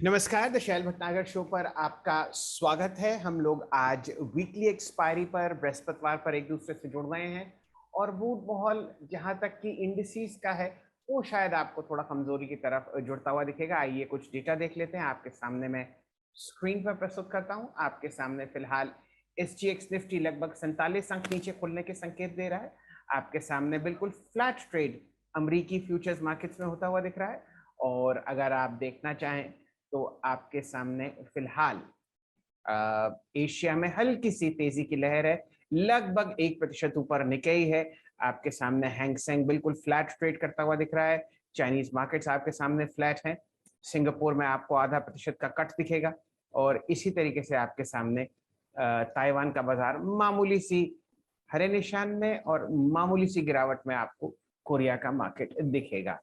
नमस्कार, the shell Bhatnagar show पर आपका स्वागत है। हम लोग आज वीकली एक्सपायरी पर बृहस्पतिवार पर एक दूसरे से जुड़ रहे हैं और मूड माहौल जहां तक कि इंडिसेस का है वो शायद आपको थोड़ा कमजोरी की तरफ जुड़ता हुआ दिखेगा। आइए कुछ डेटा देख लेते हैं। आपके सामने मैं स्क्रीन पर प्रस्तुत करता हूं। आपके सामने फिलहाल SGX निफ्टी लगभग 47 अंक नीचे खुलने के संकेत दे रहा है। आपके सामने बिल्कुल फ्लैट ट्रेड अमरीकी फ्यूचर्स मार्केट्स में होता हुआ दिख रहा है। और अगर आप देखना चाहें तो आपके सामने फिलहाल एशिया में हल्की सी तेजी की लहर है, लगभग 1% ऊपर निकेई है। आपके सामने हैंगसेंग बिल्कुल फ्लैट ट्रेड करता हुआ दिख रहा है। चाइनीज मार्केट्स आपके सामने फ्लैट हैं। सिंगापुर में आपको आधा प्रतिशत का कट दिखेगा और इसी तरीके से आपके सामने ताइवान का बाजार मामूली सी हरे निशान में और मामूली सी गिरावट में आपको कोरिया का मार्केट दिखेगा।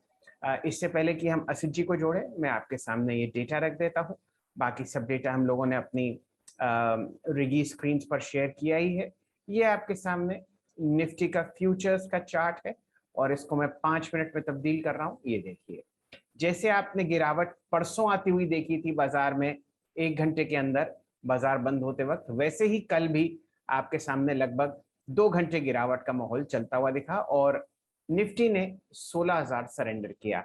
इससे पहले कि हम असित जी को जोड़े, मैं आपके सामने ये डेटा रख देता हूँ। बाकी सब डेटा हम लोगों ने अपनी रिगी स्क्रीन पर शेयर किया ही है। ये आपके सामने निफ्टी का फ्यूचर्स का चार्ट है और इसको मैं 5 मिनट में तब्दील कर रहा हूँ। ये देखिए, जैसे आपने गिरावट परसों आती हुई देखी थी बाजार में 1 घंटे के अंदर बाजार बंद होते वक्त, वैसे ही कल भी आपके सामने लगभग 2 घंटे गिरावट का माहौल चलता हुआ दिखा और निफ्टी ने 16,000 सरेंडर किया।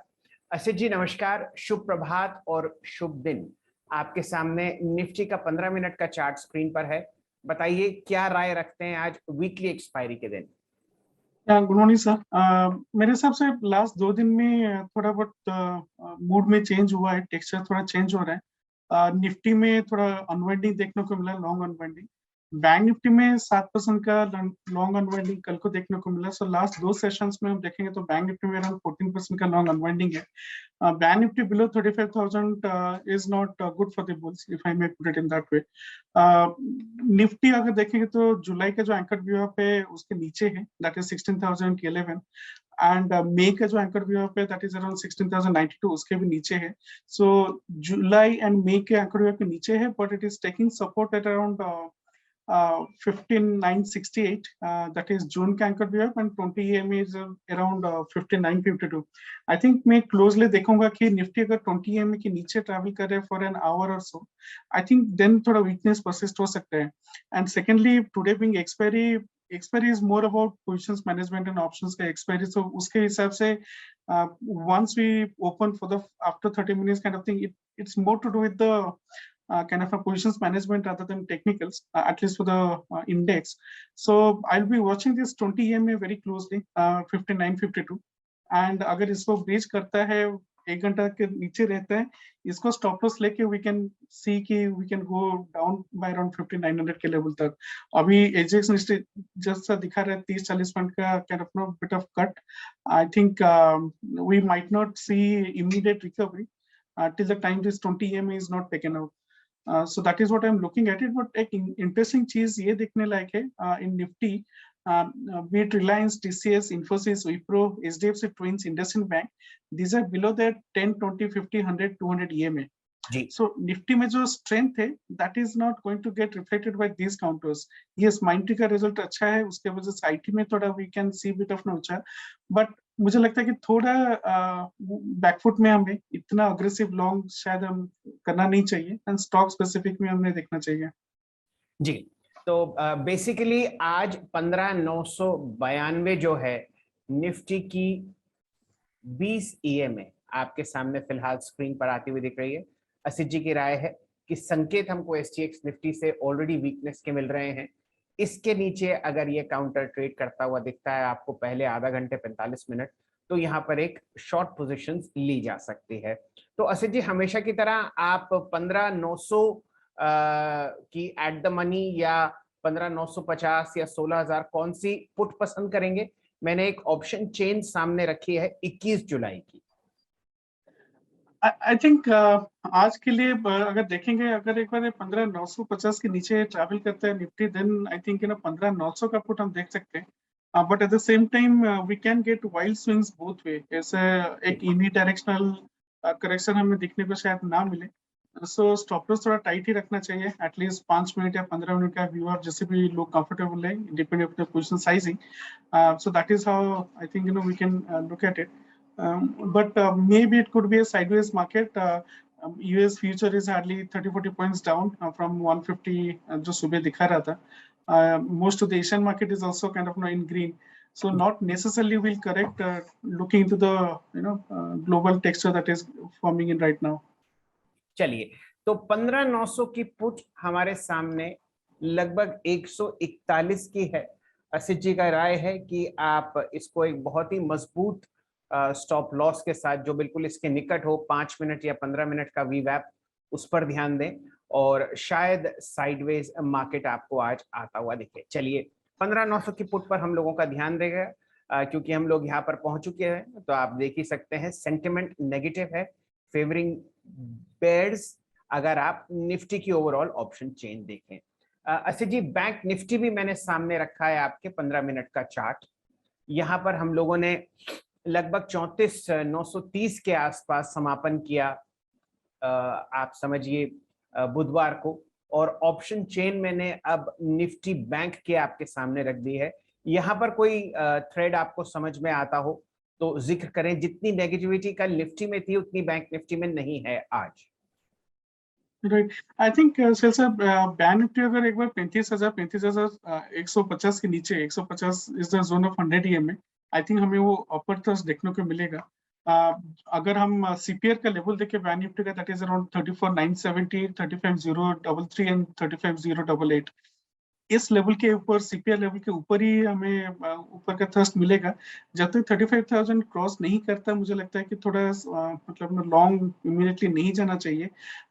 असित जी नमस्कार, शुभ प्रभात और शुभ दिन। आपके सामने निफ्टी का 15 मिनट का चार्ट स्क्रीन पर है। बताइए क्या राय रखते हैं आज वीकली एक्सपायरी के दिन। Good morning sir. मेरे हिसाब से लास्ट 2 दिन में थोड़ा बहुत मूड में चेंज हुआ है, टेक्सचर थोड़ा चेंज हो रहा है। निफ्टी में थोड़ा अनवाइंडिंग देखने को मिला, लॉन्ग अनवाइंडिंग। बैंक निफ्टी में 7% का लॉन्ग अनवाइंडिंग कल को देखने को मिला। सो लास्ट 2 सेशंस में हम देखेंगे तो बैंक निफ्टी में अराउंड 14% का लॉन्ग अनवाइंडिंग है। Bank Nifty below 35,000 is not good for the bulls, if I may put it in that way. Nifty अगर देखेंगे तो जुलाई का जो एंकर व्यू पे उसके नीचे है, दैट इज 16,011, एंड मई का जो एंकर व्यू पे दैट इज अराउंड 16,092, उसके भी नीचे है। सो जुलाई एंड मई के एंकर व्यू पे नीचे है, but it is taking support at around 15,968, that is June का anchor view and 20 EMA is around 15,952. I think मैं closely देखूंगा कि निफ्टी अगर 20 EMA के नीचे ट्रैवल करे for an hour or so, I think then थोड़ा weakness persist हो सकता है. And secondly, today being expiry is more about positions management and options का expiry, so उसके हिसाब से once we open for the after 30 minutes kind of thing, it's more to do with the kind of a positions management rather than technicals, at least for the index. So I'll be watching this 20 EMA very closely, 59.52, and अगर इसको breach करता है, 1 घंटा के नीचे रहता है, इसको स्टॉप लॉस लेके we can see कि we can go down by around 5,900 के लेवल तक। अभी एजेक्स निफ्टी जैसा दिखा रहा है 30-40 पॉइंट का kind of bit of cut. I think we might not see immediate recovery till the time this 20 EMA is not taken out. So that is what I'm looking at it. But एक interesting चीज ये देखने लायक है in Nifty, be it Reliance, TCS, Infosys, Wipro, HDFC Twins, IndusInd Bank, these are below that 10, 20, 50, 100, 200 EMA. So Nifty में जो strength है, that is not going to get reflected by these counters. Yes, Mindtree का result अच्छा है, उसके वजह से IT में थोड़ा we can see bit of नौचा, but मुझे लगता है कि थोड़ा बैकफुट में हमें इतना अग्रेसिव लॉन्ग शायद हम करना नहीं चाहिए, एंड स्टॉक स्पेसिफिक में हमें देखना चाहिए। जी, तो बेसिकली आज 15,992 जो है निफ्टी की 20 EMA आपके सामने फिलहाल स्क्रीन पर आती हुई दिख रही है। असित जी की राय है कि संकेत हमको SGX निफ्टी से ऑलरेडी वीकनेस के मिल रहे हैं। इसके नीचे अगर ये काउंटर ट्रेड करता हुआ दिखता है आपको पहले आधा घंटे 45 मिनट, तो यहाँ पर एक शॉर्ट पोजीशंस ली जा सकती है। तो असित जी हमेशा की तरह आप 15,900 की एट द मनी या 15,950 या 16,000 कौन सी पुट पसंद करेंगे? मैंने एक ऑप्शन चेंज सामने रखी है 21 जुलाई की। आई थिंक आज के लिए अगर देखेंगे, अगर एक बार 15,950 के नीचे ट्रैवल करता है निफ्टी, देन आई थिंक 15,900 का पुट हम देख सकते हैं। But at the same time we can get wild swings both way. ऐसे एक यूनि डायरेक्शनल करेक्शन हमें दिखने को शायद ना मिले, सो स्टॉप लॉस थोड़ा टाइट ही रखना चाहिए। एटलीस्ट 5 मिनट या 15 मिनट का व्यू आप जैसे भी लोग कंफर्टेबल है, depend on the position sizing. So that is how I think we can look at it. But maybe it could be a sideways market. US future is hardly 30-40 points down from 150 जो सुबह दिखा रहा था. Most of the Asian market is also kind of in green, so not necessarily will correct looking into the global texture that is forming in right now. चलिए, तो 15,900 की put हमारे सामने लगभग 141 की है. असित जी का राय है कि आप इसको एक बहुत ही मजबूत स्टॉप लॉस के साथ, जो बिल्कुल इसके निकट हो, 5 मिनट या 15 मिनट का वीवैप, उस पर ध्यान दें और शायद साइडवेज मार्केट आपको आज आता हुआ दिखे. चलिए, 15,900 की पुट पर हम लोगों का ध्यान देगा, क्योंकि हम लोग यहाँ पर पहुंच चुके हैं. तो आप देख ही सकते हैं सेंटिमेंट नेगेटिव है, फेवरिंग बेयर्स, अगर आप निफ्टी की ओवरऑल ऑप्शन चेन देखें. असित जी, बैंक निफ्टी भी मैंने सामने रखा है आपके 15 मिनट का चार्ट. यहाँ पर हम लोगों ने लगभग 34,930 के आसपास समापन किया, आप समझिए बुधवार को, और ऑप्शन चेन मैंने अब निफ्टी बैंक के आपके सामने रख दी है. यहाँ पर कोई थ्रेड आपको समझ में आता हो तो जिक्र करें. जितनी नेगेटिविटी कल निफ्टी में थी उतनी बैंक निफ्टी में नहीं है आज. Right, I think sir bank Nifty अगर एक बार 35,150 के नीचे, 150 is the zone of 100 EMA, I think हमें वो अपर थ्रस्ट देखने को मिलेगा. अगर हम सीपीआर का लेवल देखें बैंक निफ्टी का, दैट इज अराउंड 34,970, 35,033 एंड 35,088. इस लेवल के ऊपर, सीपीआर लेवल के ऊपर ही हमें ऊपर का थ्रस्ट मिलेगा. जब तक 35,000 क्रॉस नहीं करता, मुझे लगता है कि थोड़ा मतलब लॉन्ग इमीडिएटली नहीं जाना चाहिए.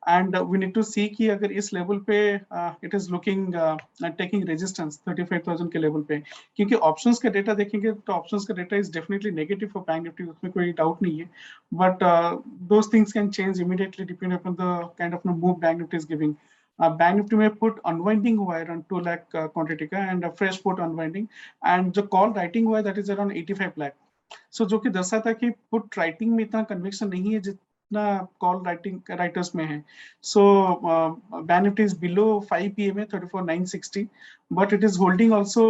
एंड वी नीड टू सी कि अगर इस लेवल पे it is looking taking resistance 35,000 के लेवल पे, क्योंकि ऑप्शंस का डेटा देखेंगे तो ऑप्शंस का data is definitely negative for bank Nifty, उसमें कोई डाउट नहीं है. But those things can change immediately depend upon the kind of move bank Nifty is giving. Bank Nifty में पुट अनवाइंडिंग हुआ है अराउंड 2 लाख क्वांटिटी का, and fresh put unwinding, and जो call writing हुआ है दैट इज अराउंड 85 लाख. सो जो कि दर्शाता कि पुट राइटिंग में इतना कन्विक्शन नहीं है जितना कॉल राइटिंग राइटर्स में है. So bank Nifty is below 5 EMA 34,960, but it is holding also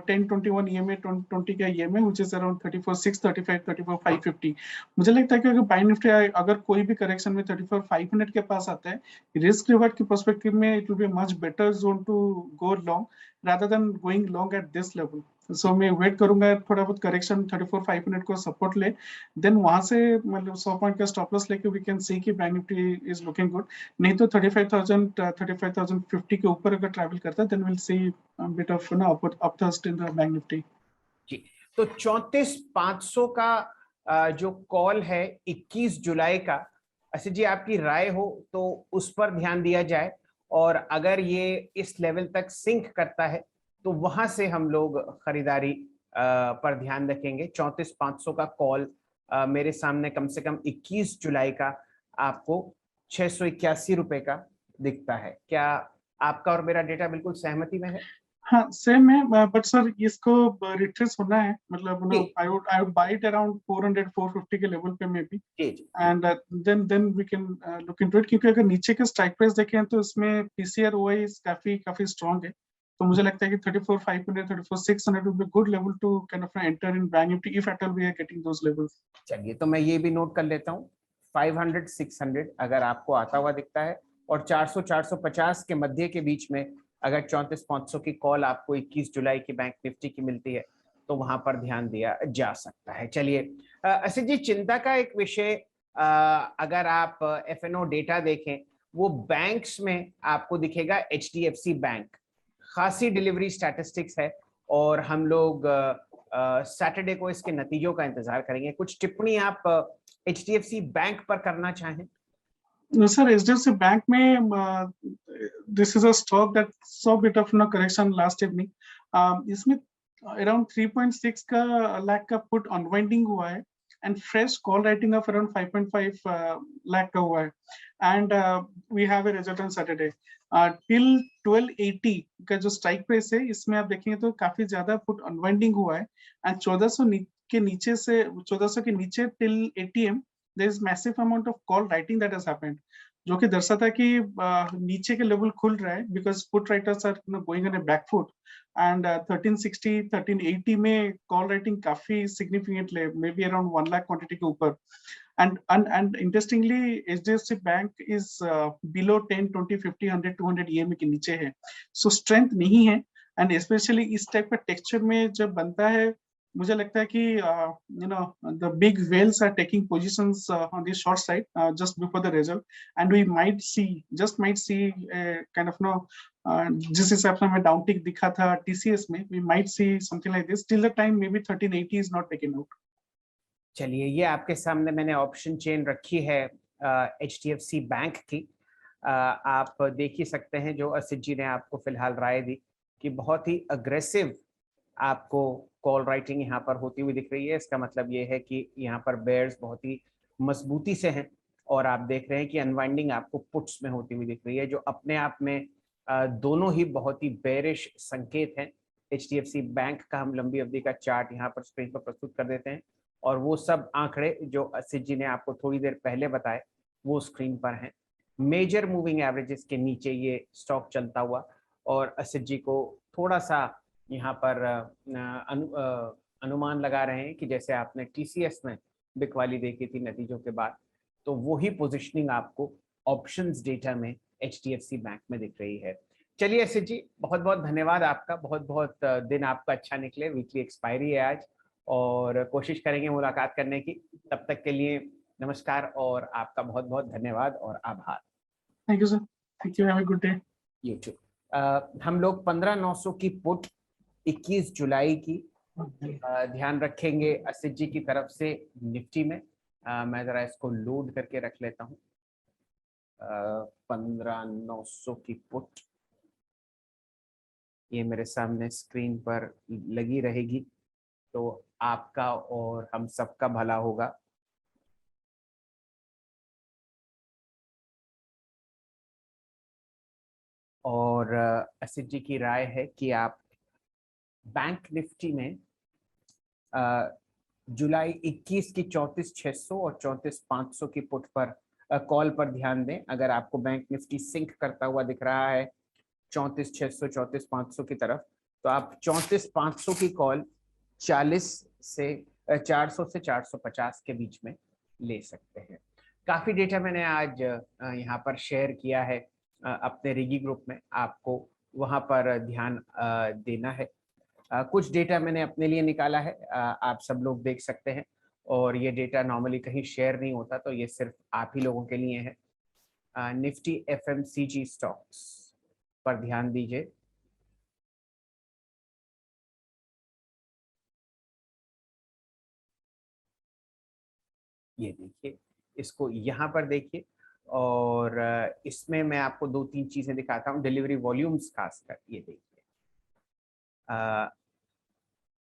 10-21 EMA 20 का EMA which is around 34,635, 34,550. मुझे लगता है कि अगर बैंक निफ्टी अगर कोई भी करेक्शन में 34,500 के पास आता है, रिस्क रिवार्ड के पर्सपेक्टिव में it will be much better zone to go long rather than going long at this level. So मैं वेट करूंगा थोड़ा बहुत करेक्शन 34,500 को सपोर्ट ले, देन वहां से मतलब 100 पॉइंट का स्टॉप लॉस लेके वी कैन सी कि bank Nifty is looking good. नहीं तो 35,000 35,050 के ऊपर अगर ट्रैवल करता है, then will see bit of upthrust in the bank nifty. जी, तो 34,500 का जो कॉल है 21 जुलाई का, असित जी आपकी राय हो तो उस पर ध्यान दिया जाए, और अगर ये इस लेवल तक सिंक करता है तो वहां से हम लोग खरीदारी पर ध्यान रखेंगे. 34,500 का कॉल मेरे सामने कम से कम 21 जुलाई का आपको 681 रुपए का दिखता है. क्या आपका और मेरा डेटा बिल्कुल सहमति में है? हाँ, सेम है, बट सर इसको रिट्रेस होना है, मतलब I would buy it around 400-450 के लेवल पे maybe, and then we can look into it. क्योंकि अगर नीचे के स्ट्राइक प्राइस देखें तो इसमें पीसीआर ओआई काफी स्ट्रांग है. तो मुझे लगता है कि 34,500, 34,600 would be good level to kind of enter in bank nifty if at all we are getting those levels. चलिए, तो मैं ये भी नोट कर लेता हूँ, 500 600 अगर आपको आता हुआ दिखता है, और 400 450 के मध्य के बीच में अगर 34,500 की कॉल आपको 21 जुलाई की बैंक निफ्टी की मिलती है तो वहां पर ध्यान दिया जा सकता है. चलिए असित जी, चिंता का एक विषय, अगर आप एफएनओ डेटा देखें, वो बैंक्स में आपको दिखेगा एचडीएफसी बैंक खासी डिलीवरी स्टैटिस्टिक्स है, और हम लोग सैटरडे को इसके नतीजों का इंतजार करेंगे. कुछ टिप्पणी आप एचडीएफसी बैंक पर करना चाहें? No, sir, HDFC Bank में this is a stock that saw bit of correction last evening. इसमें around 3.6 का लाख का put unwinding हुआ है, and fresh call writing of around 5.5 lakh का हुआ है, and we have a result on Saturday. Till 1280 का जो strike price है, इसमें आप देखेंगे तो काफी ज्यादा put unwinding हुआ है, and 1400 के नीचे से 1400 के नीचे till ATM there is massive amount of call writing that has happened, जो कि दर्शाता है कि नीचे के लेवल खुल रहा है, because put writers are going on a back foot, and 1360 1380 में call writing काफी significantly maybe around 1 lakh quantity के ऊपर. And interestingly, HDFC Bank is below 10, 20, 50, 100, 200 EMA के नीचे है, so strength नहीं है, and especially इस type का texture में जब बनता है, मुझे लगता है कि the big whales are taking positions on the short side just before the result, and we might see kind of जिस हिसाब से हमें डाउनटिक दिखा था TCS में, we might see something like this till the time maybe 1380 is not taken out. चलिए, ये आपके सामने मैंने ऑप्शन चेन रखी है HDFC बैंक की। आप देख ही सकते हैं जो असित जी ने आपको फिलहाल राय दी कि बहुत ही अग्रेसिव आपको कॉल राइटिंग यहाँ पर होती हुई दिख रही है। इसका मतलब ये है कि यहाँ पर बेयर्स बहुत ही मजबूती से हैं और आप देख रहे हैं कि अनवाइंडिंग आपको पुट्स में होती हुई दिख रही है, जो अपने आप में दोनों ही बहुत ही बेरिश संकेत हैं। HDFC बैंक का हम लंबी अवधि का चार्ट यहाँ पर स्क्रीन पर प्रस्तुत कर देते हैं और वो सब आंकड़े जो असित जी ने आपको थोड़ी देर पहले बताए वो स्क्रीन पर हैं। मेजर मूविंग एवरेजेस के नीचे ये स्टॉक चलता हुआ, और असित जी को थोड़ा सा यहाँ पर अनुमान लगा रहे हैं कि जैसे आपने TCS में बिकवाली देखी थी नतीजों के बाद, तो वही पोजिशनिंग आपको ऑप्शंस डेटा में HDFC बैंक में दिख रही है। चलिए असित जी, बहुत बहुत धन्यवाद आपका, बहुत बहुत दिन आपका अच्छा निकले। वीकली एक्सपायरी है आज और कोशिश करेंगे मुलाकात करने की। तब तक के लिए नमस्कार और आपका बहुत बहुत धन्यवाद और आभार। Thank you sir, thank you, have a good day. You too. हम लोग 15,900 की पुट 21 जुलाई की ध्यान रखेंगे असित जी की तरफ से निफ्टी में। मैं जरा इसको लोड करके रख लेता हूँ। 15,900 की पुट ये मेरे सामने स्क्रीन पर लगी रहेगी, तो आपका और हम सबका भला होगा। और असित जी की राय है कि आप बैंक निफ्टी में जुलाई 21 की 34,600 और 34,500 की पुट पर कॉल पर ध्यान दें। अगर आपको बैंक निफ्टी सिंक करता हुआ दिख रहा है 34,600 34,500 की तरफ, तो आप 34,500 की कॉल 400 से 450 के बीच में ले सकते हैं। काफी डेटा मैंने आज यहाँ पर शेयर किया है अपने रिगी ग्रुप में, आपको वहां पर ध्यान देना है। कुछ डेटा मैंने अपने लिए निकाला है, आप सब लोग देख सकते हैं, और ये डेटा नॉर्मली कहीं शेयर नहीं होता, तो ये सिर्फ आप ही लोगों के लिए है। निफ्टी FMCG स्टॉक्स पर ध्यान दीजिए। ये देखिए, इसको यहाँ पर देखिए, और इसमें मैं आपको 2-3 चीजें दिखाता हूँ। डिलीवरी वॉल्यूम्स खासकर ये देखिए,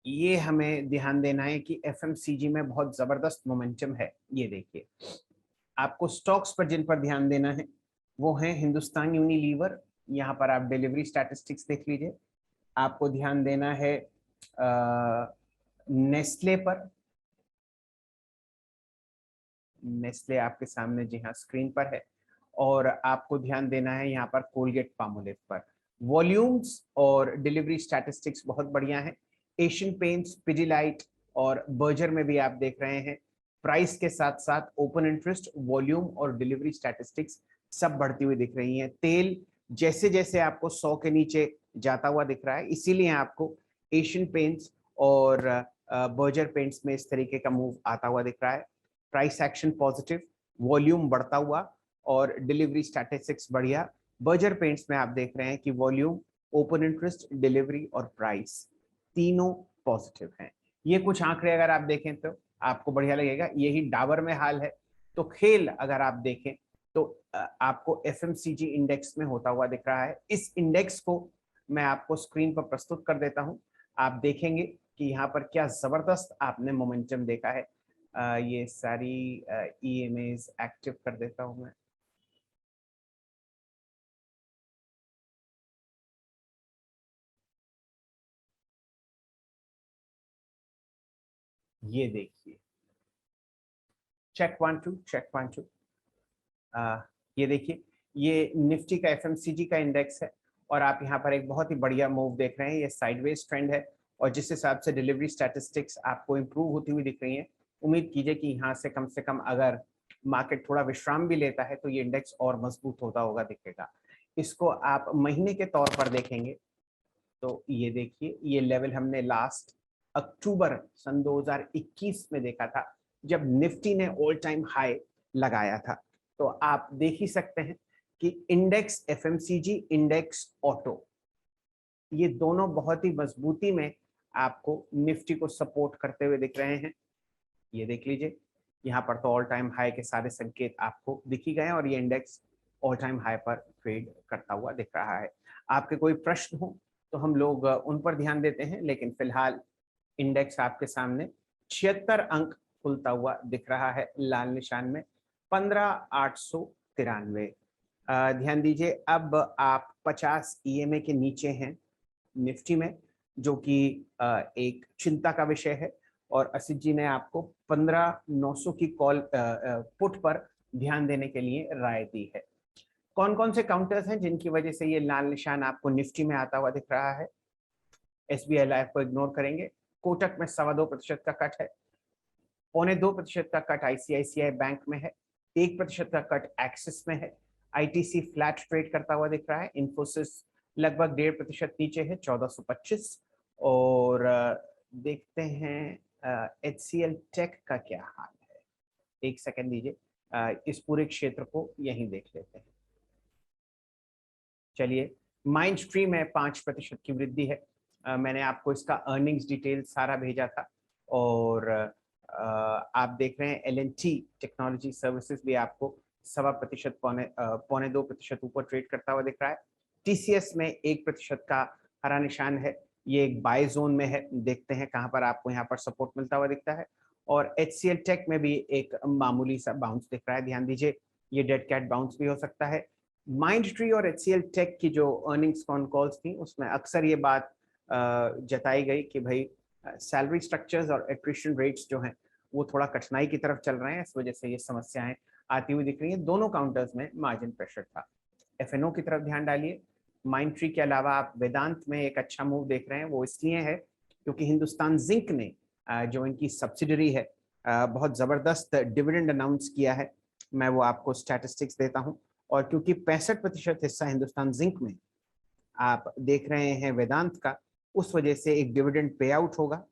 ये हमें ध्यान देना है कि FMCG में बहुत जबरदस्त मोमेंटम है। ये देखिए, आपको स्टॉक्स पर जिन पर ध्यान देना है वो है हिंदुस्तान यूनिलीवर। यहाँ पर आप डिलीवरी स्टैटिस्टिक्स देख लीजिए। आपको ध्यान देना है नेस्ले पर। नेस्ले आपके सामने जी हाँ स्क्रीन पर है। और आपको ध्यान देना है यहाँ पर कोलगेट पामोलिव पर। वॉल्यूम्स और डिलीवरी स्टैटिस्टिक्स बहुत बढ़िया है। एशियन पेंट्स, पिडिलाइट और बर्जर में भी आप देख रहे हैं प्राइस के साथ साथ ओपन इंटरेस्ट, वॉल्यूम और डिलीवरी स्टैटिस्टिक्स सब बढ़ती हुई दिख रही हैं। तेल जैसे जैसे आपको 100 के नीचे जाता हुआ दिख रहा है, इसीलिए आपको एशियन पेंट्स और बर्जर पेंट्स में इस तरीके का मूव आता हुआ दिख रहा है। प्राइस एक्शन पॉजिटिव, वॉल्यूम बढ़ता हुआ और डिलीवरी स्टैटिस्टिक्स बढ़िया। बर्जर पेंट्स में आप देख रहे हैं कि वॉल्यूम, ओपन इंटरेस्ट, डिलीवरी और प्राइस तीनों पॉजिटिव हैं। ये कुछ आंकड़े अगर आप देखें तो आपको बढ़िया लगेगा। यही डाबर में हाल है। तो खेल अगर आप देखें तो आपको FMCG इंडेक्स में होता हुआ दिख रहा है। इस इंडेक्स को मैं आपको स्क्रीन पर प्रस्तुत कर देता हूं। आप देखेंगे कि यहाँ पर क्या जबरदस्त आपने मोमेंटम देखा है। ये सारी EMAs एक्टिव कर देता हूं मैं। ये देखिए, चेक 1 2 चेक 1 2। ये देखिए, ये निफ्टी का FMCG का इंडेक्स है और आप यहाँ पर एक बहुत ही बढ़िया मूव देख रहे हैं। ये साइडवेज ट्रेंड है और जिस हिसाब से डिलीवरी स्टैटिस्टिक्स आपको इंप्रूव होती हुई दिख रही हैं, उम्मीद कीजिए कि यहाँ से कम अगर मार्केट थोड़ा विश्राम भी लेता है तो ये इंडेक्स और मजबूत होता होगा दिखेगा। इसको आप महीने के तौर पर देखेंगे तो ये देखिए, ये लेवल हमने लास्ट अक्टूबर सन 2021 में देखा था जब निफ्टी ने ऑल टाइम हाई लगाया था। तो आप देख ही सकते हैं कि इंडेक्स एफएमसीजी, इंडेक्स ऑटो, ये दोनों बहुत ही मजबूती में आपको निफ्टी को सपोर्ट करते हुए दिख रहे हैं। ये देख लीजिए, यहाँ पर तो ऑल टाइम हाई के सारे संकेत आपको दिख ही गए और ये इंडेक्स ऑल टाइम हाई पर ट्रेड करता हुआ दिख रहा है। आपके कोई प्रश्न हो तो हम लोग उन पर ध्यान देते हैं, लेकिन फिलहाल इंडेक्स आपके सामने 76 अंक खुलता हुआ दिख रहा है लाल निशान में, 15,893। ध्यान दीजिए, अब आप 50 ईएमए के नीचे हैं निफ्टी में, जो कि एक चिंता का विषय है। और असित जी ने आपको 15,900 की कॉल पुट पर ध्यान देने के लिए राय दी है। कौन कौन से काउंटर्स हैं जिनकी वजह से ये लाल निशान आपको निफ्टी में आता हुआ दिख रहा है? एसबीआई लाइफ को इग्नोर करेंगे, कोटक में 2.25% का कट है, 2.25% का कट आईसीआईसीआई बैंक में है, 1% का कट एक्सिस में है, आईटीसी फ्लैट ट्रेड करता हुआ दिख रहा है, इन्फोसिस लगभग 1.5% नीचे है 1425। और देखते हैं एचसीएल टेक का क्या हाल है, एक सेकंड दीजिए, इस पूरे क्षेत्र को यहीं देख लेते हैं। चलिए, माइंड स्ट्रीम में 5% की वृद्धि है। मैंने आपको इसका अर्निंग्स डिटेल सारा भेजा था। और आप देख रहे हैं एलएनटी टेक्नोलॉजी सर्विसेज भी आपको 1.25% पौने 2% ऊपर ट्रेड करता हुआ दिख रहा है। टीसीएस में 1% का हरा निशान है, ये एक बाय जोन में है, देखते हैं कहां पर आपको यहाँ पर सपोर्ट मिलता हुआ दिखता है। और एचसीएल टेक में भी एक मामूली सा बाउंस दिख रहा है, ध्यान दीजिए ये डेड कैट बाउंस भी हो सकता है। माइंड ट्री और एचसीएल टेक की जो अर्निंग्स कॉन कॉल्स थी उसमें अक्सर ये बात जताई गई कि भाई सैलरी स्ट्रक्चर्स और एट्रिशन रेट्स जो हैं वो थोड़ा कठिनाई की तरफ चल रहे हैं, इस वजह से ये समस्याएं आती हुई दिख रही हैं। दोनों काउंटर्स में मार्जिन प्रेशर था। एफएनओ की तरफ ध्यान डालिए, माइंड ट्री के अलावा आप वेदांत में एक अच्छा मूव देख रहे हैं, वो इसलिए है क्योंकि हिंदुस्तान जिंक ने जो इनकी सब्सिडरी है बहुत जबरदस्त डिविडेंड अनाउंस किया है। मैं वो आपको स्टैटिस्टिक्स देता हूं। और क्योंकि 65% हिस्सा हिंदुस्तान जिंक में आप देख रहे हैं वेदांत का, उस वजह से एक डिविडेंड पे आउट होगा